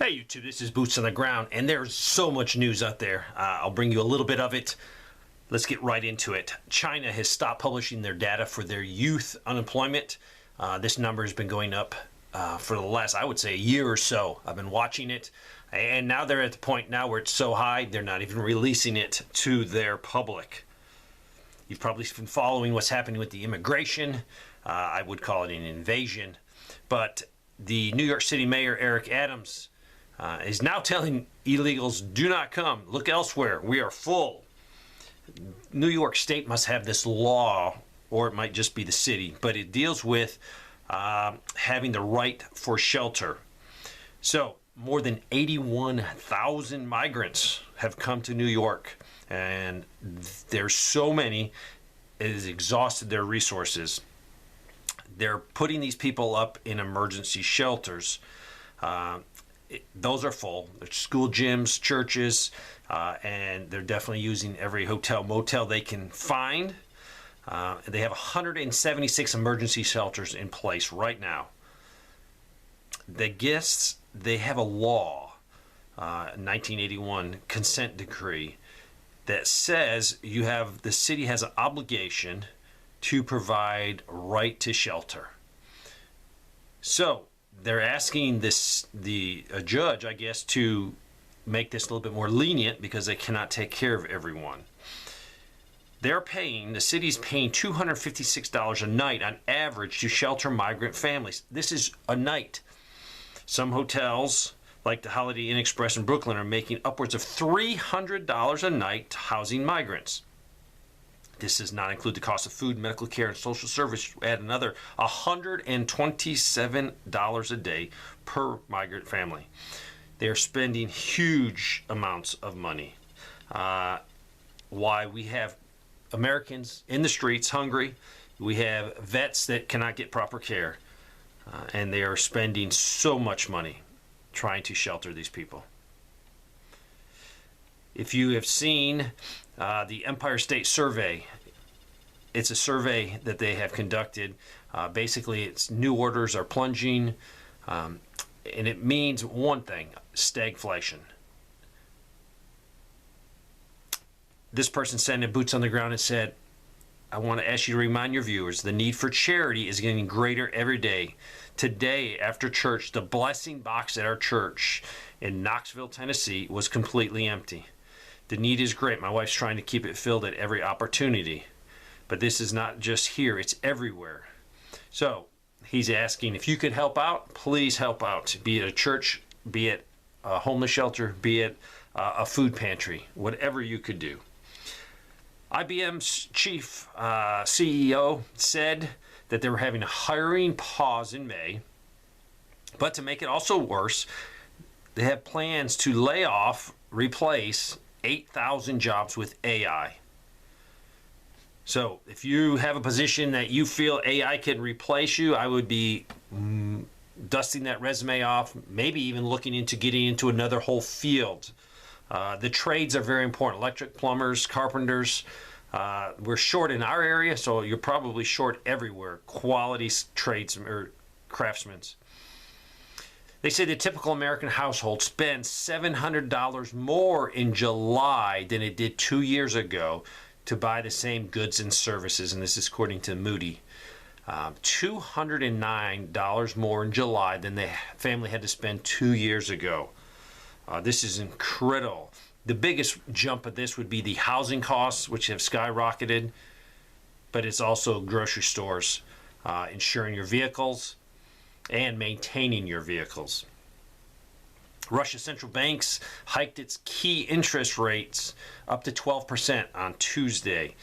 Hey YouTube, this is Boots on the Ground, and there's so much news out there. I'll bring you a little bit of it. Let's get right into it. China has stopped publishing their data for their youth unemployment. This number has been going up for the last, I would say, a year or so. I've been watching it, and now they're at the point now where it's so high, they're not even releasing it to their public. You've probably been following what's happening with the immigration. I would call it an invasion. But the New York City Mayor, Eric Adams, is now telling illegals, do not come, look elsewhere, we are full. New York State must have this law, or it might just be the city, but it deals with having the right for shelter. So more than 81,000 migrants have come to New York, and there's so many, it has exhausted their resources. They're putting these people up in emergency shelters. Those are full. There's school gyms, churches, and they're definitely using every hotel, motel they can find. They have 176 emergency shelters in place right now. The guests, they have a law, 1981 consent decree, that says the city has an obligation to provide right to shelter. So they're asking the judge, I guess, to make this a little bit more lenient because they cannot take care of everyone. The city's paying $256 a night on average to shelter migrant families. This is a night. Some hotels, like the Holiday Inn Express in Brooklyn, are making upwards of $300 a night housing migrants. This does not include the cost of food, medical care, and social service. Add another $127 a day per migrant family. They are spending huge amounts of money. Why we have Americans in the streets hungry. We have vets that cannot get proper care. And they are spending so much money trying to shelter these people. If you have seen the Empire State Survey, it's a survey that they have conducted. Basically, it's new orders are plunging, and it means one thing: stagflation. This person sent in Boots on the Ground and said, I want to ask you to remind your viewers, the need for charity is getting greater every day. Today, after church, the blessing box at our church in Knoxville, Tennessee, was completely empty. The need is great. My wife's trying to keep it filled at every opportunity. But this is not just here, it's everywhere. So he's asking if you could help out, please help out. Be it a church, be it a homeless shelter, be it a food pantry, whatever you could do. IBM's chief CEO said that they were having a hiring pause in May. But to make it also worse, they have plans to lay off, replace 8,000 jobs with AI. So if you have a position that you feel AI can replace you, I would be dusting that resume off, maybe even looking into getting into another whole field. The trades are very important. Electric, plumbers, carpenters. We're short in our area, so you're probably short everywhere. Quality trades or craftsmen. They say the typical American household spends $700 more in July than it did 2 years ago to buy the same goods and services, and this is according to Moody. $209 more in July than the family had to spend 2 years ago. This is incredible. The biggest jump of this would be the housing costs, which have skyrocketed, but it's also grocery stores, insuring your vehicles, and maintaining your vehicles. Russia's central banks hiked its key interest rates up to 12% on Tuesday.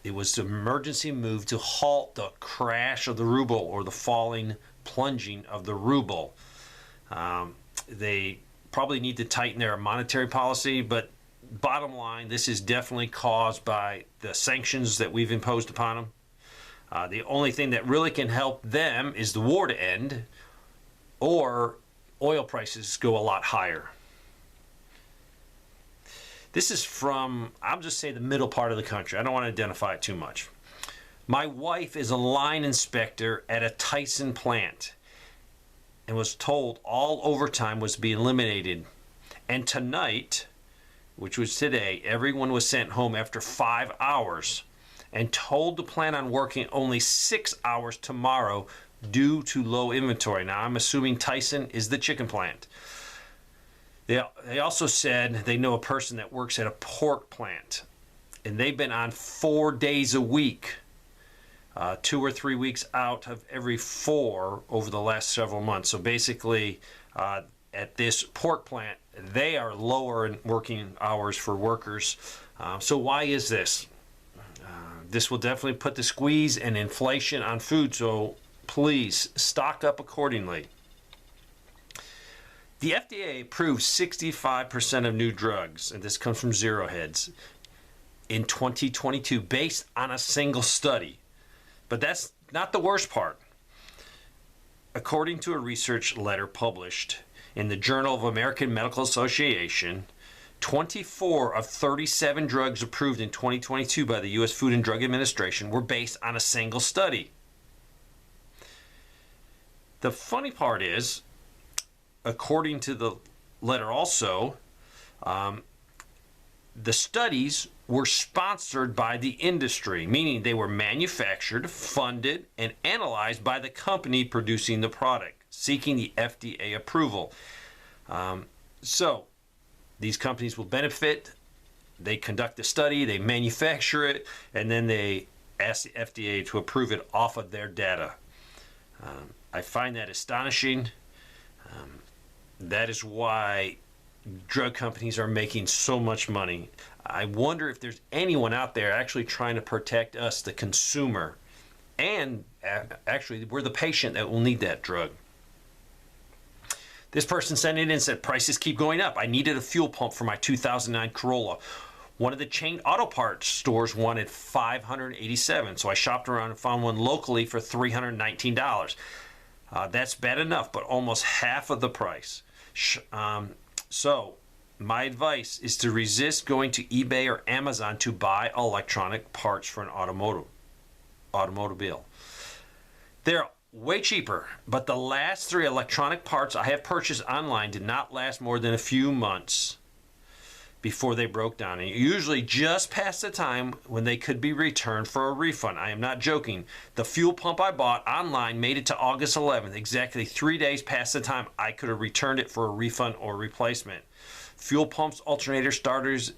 It was an emergency move to halt the crash of the ruble, or the plunging of the ruble. They probably need to tighten their monetary policy, but bottom line, this is definitely caused by the sanctions that we've imposed upon them. The only thing that really can help them is the war to end, or oil prices go a lot higher. This is from, I'll just say, the middle part of the country. I don't want to identify it too much. My wife is a line inspector at a Tyson plant. and was told all overtime was to be eliminated. And tonight, which was today, everyone was sent home after 5 hours and told to plan on working only 6 hours tomorrow due to low inventory. Now, I'm assuming Tyson is the chicken plant. They also said they know a person that works at a pork plant, and they've been on 4 days a week, 2 or 3 weeks out of every 4 over the last several months. So basically, at this pork plant, they are lower in working hours for workers. So why is this? This will definitely put the squeeze and inflation on food, so please stock up accordingly. The FDA approved 65% of new drugs, and this comes from Zero Heads, in 2022 based on a single study. But that's not the worst part. According to a research letter published in the Journal of American Medical Association, 24 of 37 drugs approved in 2022 by the U.S. Food and Drug Administration were based on a single study. The funny part is, according to the letter also, the studies were sponsored by the industry, meaning they were manufactured, funded, and analyzed by the company producing the product, seeking the FDA approval. So these companies will benefit. They conduct the study, they manufacture it, and then they ask the FDA to approve it off of their data. I find that astonishing. That is why drug companies are making so much money. I wonder if there's anyone out there actually trying to protect us, the consumer, and actually we're the patient that will need that drug. This person sent it in and said, prices keep going up. I needed a fuel pump for my 2009 Corolla. One of the chain auto parts stores wanted $587, so I shopped around and found one locally for $319. That's bad enough, but almost half of the price. So my advice is to resist going to eBay or Amazon to buy electronic parts for an automobile. They're way cheaper, but the last 3 electronic parts I have purchased online did not last more than a few months before they broke down, and usually just past the time when they could be returned for a refund. I am not joking. The fuel pump I bought online made it to August 11th, exactly 3 days past the time I could have returned it for a refund or replacement. Fuel pumps, alternators, starters,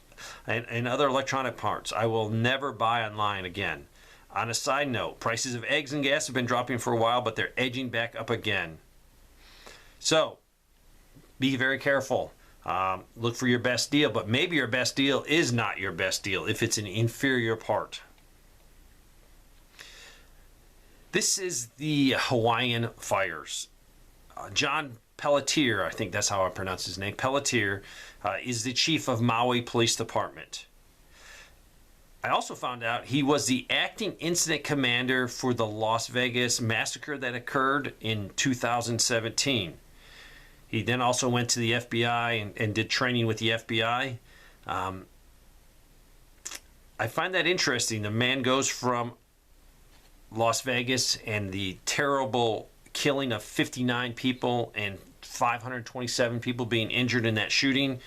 and other electronic parts I will never buy online again. On a side note, prices of eggs and gas have been dropping for a while, but they're edging back up again. So be very careful. Look for your best deal, but maybe your best deal is not your best deal if it's an inferior part. This is the Hawaiian fires. John Pelletier, I think that's how I pronounce his name, Pelletier, is the chief of Maui Police Department. I also found out he was the acting incident commander for the Las Vegas massacre that occurred in 2017. He then also went to the FBI and did training with the FBI. I find that interesting. The man goes from Las Vegas and the terrible killing of 59 people and 527 people being injured in that shooting.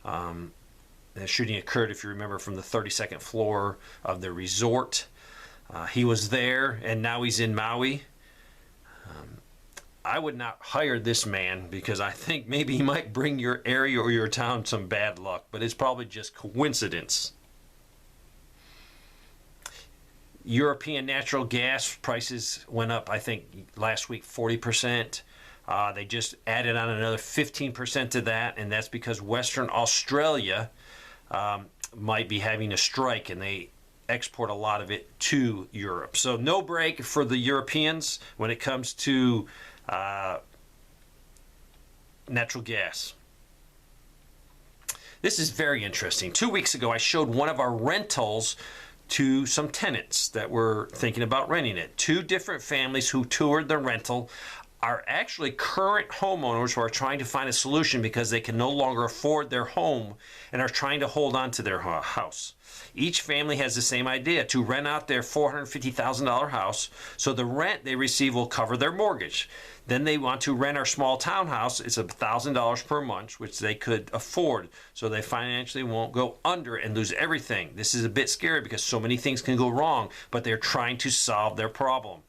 That shooting occurred, if you remember, from the 32nd floor of the resort. He was there, and now he's in Maui. I would not hire this man because I think maybe he might bring your area or your town some bad luck, but it's probably just coincidence. European natural gas prices went up, I think, last week 40%. They just added on another 15% to that, and that's because Western Australia might be having a strike, and they export a lot of it to Europe. So no break for the Europeans when it comes to natural gas. This is very interesting. 2 weeks ago, I showed one of our rentals to some tenants that were thinking about renting it. 2 different families who toured the rental. are actually current homeowners who are trying to find a solution because they can no longer afford their home and are trying to hold on to their house. Each family has the same idea, to rent out their $450,000 house so the rent they receive will cover their mortgage. Then they want to rent our small townhouse. It's $1,000 per month, which they could afford, so they financially won't go under and lose everything. This is a bit scary because so many things can go wrong, but they're trying to solve their problem.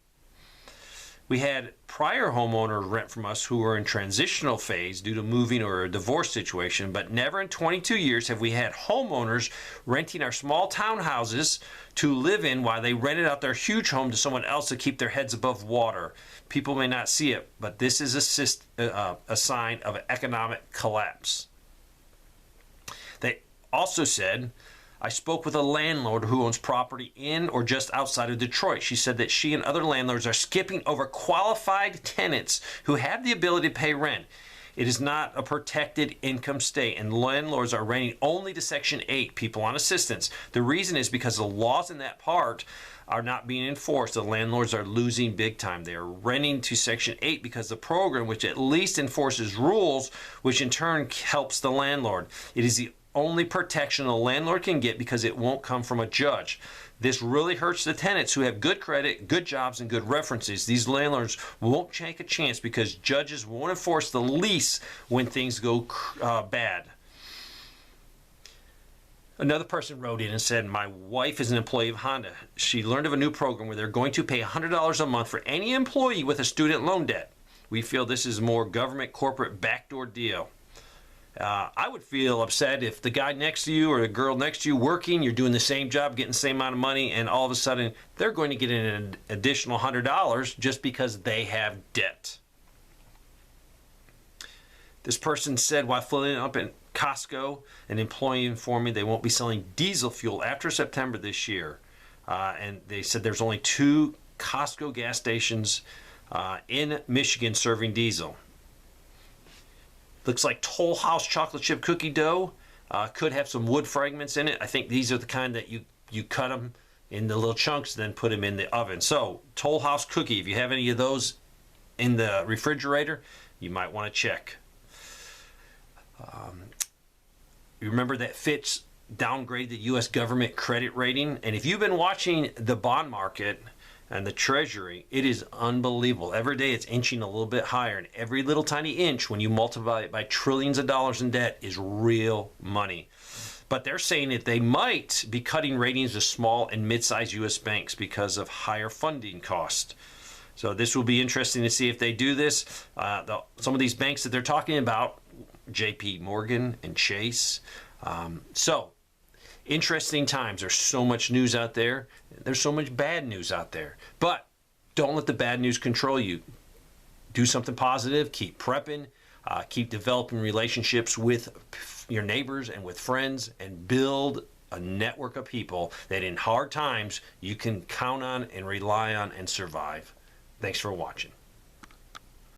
We had prior homeowners rent from us who were in transitional phase due to moving or a divorce situation, but never in 22 years have we had homeowners renting our small townhouses to live in while they rented out their huge home to someone else to keep their heads above water. People may not see it, but this is a sign of economic collapse. They also said, I spoke with a landlord who owns property in or just outside of Detroit. She said that she and other landlords are skipping over qualified tenants who have the ability to pay rent. It is not a protected income state, and landlords are renting only to Section 8, people on assistance. The reason is because the laws in that part are not being enforced. The landlords are losing big time. They are renting to Section 8 because the program, which at least enforces rules, which in turn helps the landlord. It is the only protection a landlord can get because it won't come from a judge. This really hurts the tenants who have good credit, good jobs, and good references. These landlords won't take a chance because judges won't enforce the lease when things go bad. Another person wrote in and said, my wife is an employee of Honda. She learned of a new program where they're going to pay $100 a month for any employee with a student loan debt. We feel this is more government corporate backdoor deal. I would feel upset if the guy next to you or the girl next to you working, you're doing the same job, getting the same amount of money, and all of a sudden they're going to get an additional $100 just because they have debt. This person said while filling up at Costco, an employee informed me they won't be selling diesel fuel after September this year. And they said there's only 2 Costco gas stations in Michigan serving diesel. Looks like Toll House chocolate chip cookie dough could have some wood fragments in it. I think these are the kind that you cut them in the little chunks, then put them in the oven. So Toll House cookie, if you have any of those in the refrigerator, you might want to check. You remember that Fitch downgraded the U.S. government credit rating? And if you've been watching the bond market and the Treasury, it is unbelievable. Every day it's inching a little bit higher, and every little tiny inch, when you multiply it by trillions of dollars in debt, is real money. But they're saying that they might be cutting ratings of small and mid-sized U.S. banks because of higher funding costs. So this will be interesting to see if they do this. Some of these banks that they're talking about, J.P. Morgan and Chase. Interesting times. There's so much news out there. There's so much bad news out there. But don't let the bad news control you. Do something positive. Keep prepping. Keep developing relationships with your neighbors and with friends, and build a network of people that in hard times you can count on and rely on and survive. Thanks for watching.